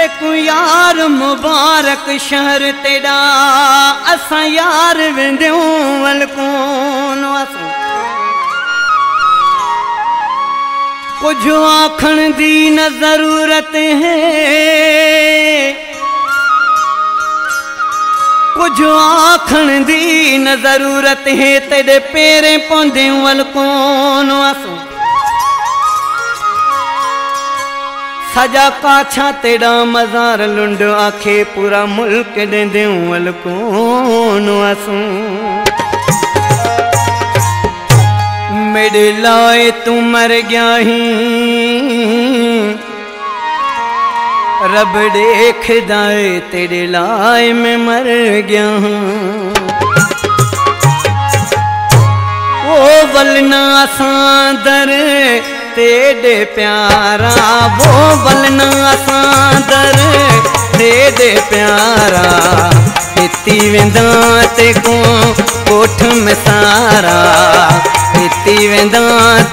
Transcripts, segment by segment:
देखूं यार मुबारक शहर तेरा असा यार वेंदूं वलकोन कुछ आखण दी न जरूरत है, कुछ आखण दी न जरूरत है, तेरे पेरे पौंदे वलकोन असो सजा काछा तेरा मजार लुंड आखे पूरा मुल्क दे वलकोन असो मेरे लाए तू मर गया ही रब देख दाए तेरे लाए मैं मर गया हूँ। वो वलना सांदर तेरे प्यारा, वो वलना सांदर तेरे प्यारा, इती वेंदा ते को कोठ में सारा, इती वेंदा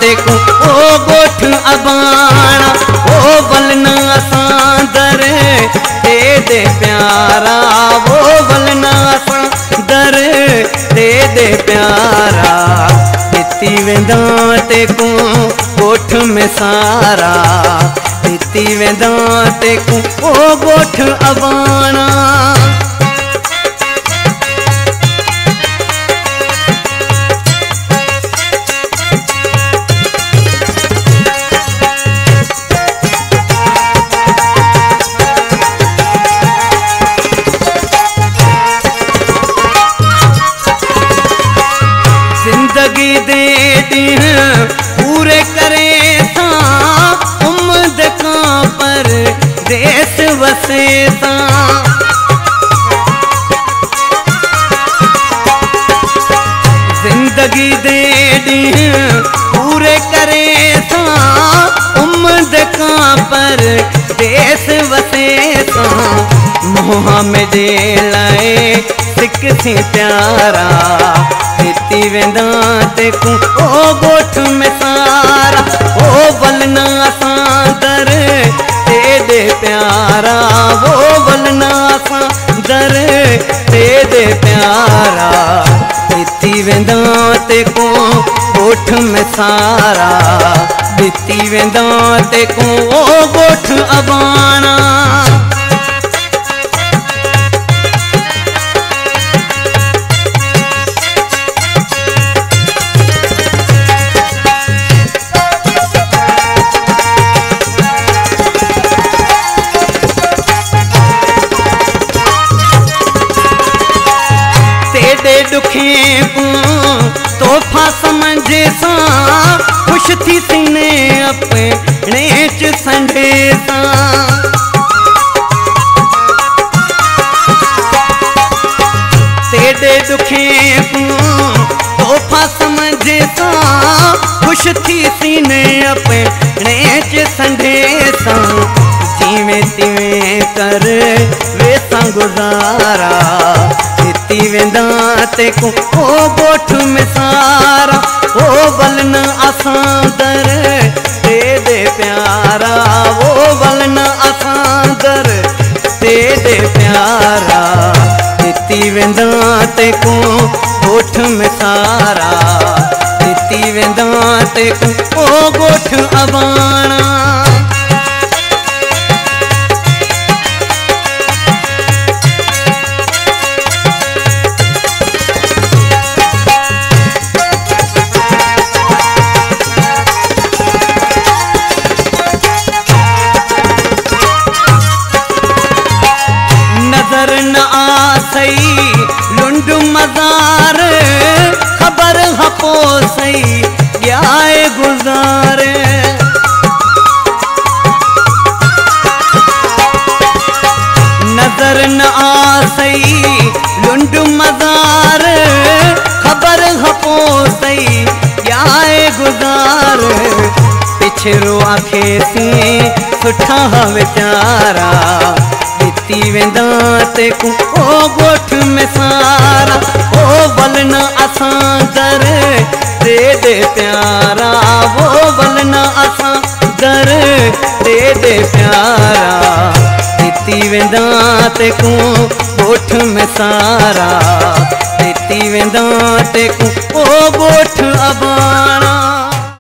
ते को ओ गोठ अबाना, ओ वलना सांदर तेरे प्यारा, वो वलना सांदर तेरे प्यारा, इती वेंदा ते को गोठ में सारा, इती वेंदा ते को ओ गोठ अबाना। जिंदगी दे दिन पूरे करे सा उम्मद का पर देश वसे सा, जिंदगी दे दिन पूरे करे सा उम्मद का पर देश वसे सा, मोहम्मद लाए सिख सी प्यारा, इती वेंदा ते को ओ गोठ में सारा, ओ वलना सांदर तेरे प्यारा, वो वलना सांदर तेरे प्यारा, इती वेंदा ते को गोठ में सारा, इती वेंदा ते को ओ गोठ अबाना। दुखे को तोहफा समझे सा खुश थी सीने अपने च संडे सा, तेरे दुखे को तोहफा समझे सा खुश थी सीने अपने च संडे सा, जिवें तिवें कर वेसा गुजारा, इती वेंदा ते को ओ गोठ में सारा, ओ वलना सांदर तेरे प्यारा, वो वलना सांदर तेरे प्यारा, इती वेंदा ते को गोठ में सारा, इती वेंदा ते को ओ गोठ अबाना। नजर न आ सही लुंड मजार, खबर हपो सही ग्याए गुजार, नजर न आ सही लुंड मजार, खबर हपो सही ग्याए गुजार, पिछरो आखे सी सुठा विचारा, इती वेंदा ते को ओ गोठ में सारा, ओ वलना सांदर तेरे प्यारा, वो वलना सांदर तेरे प्यारा, देती वेंदा तेकू गोठ में सारा, देती वेंदा तेकू ओ गोठ आबाद।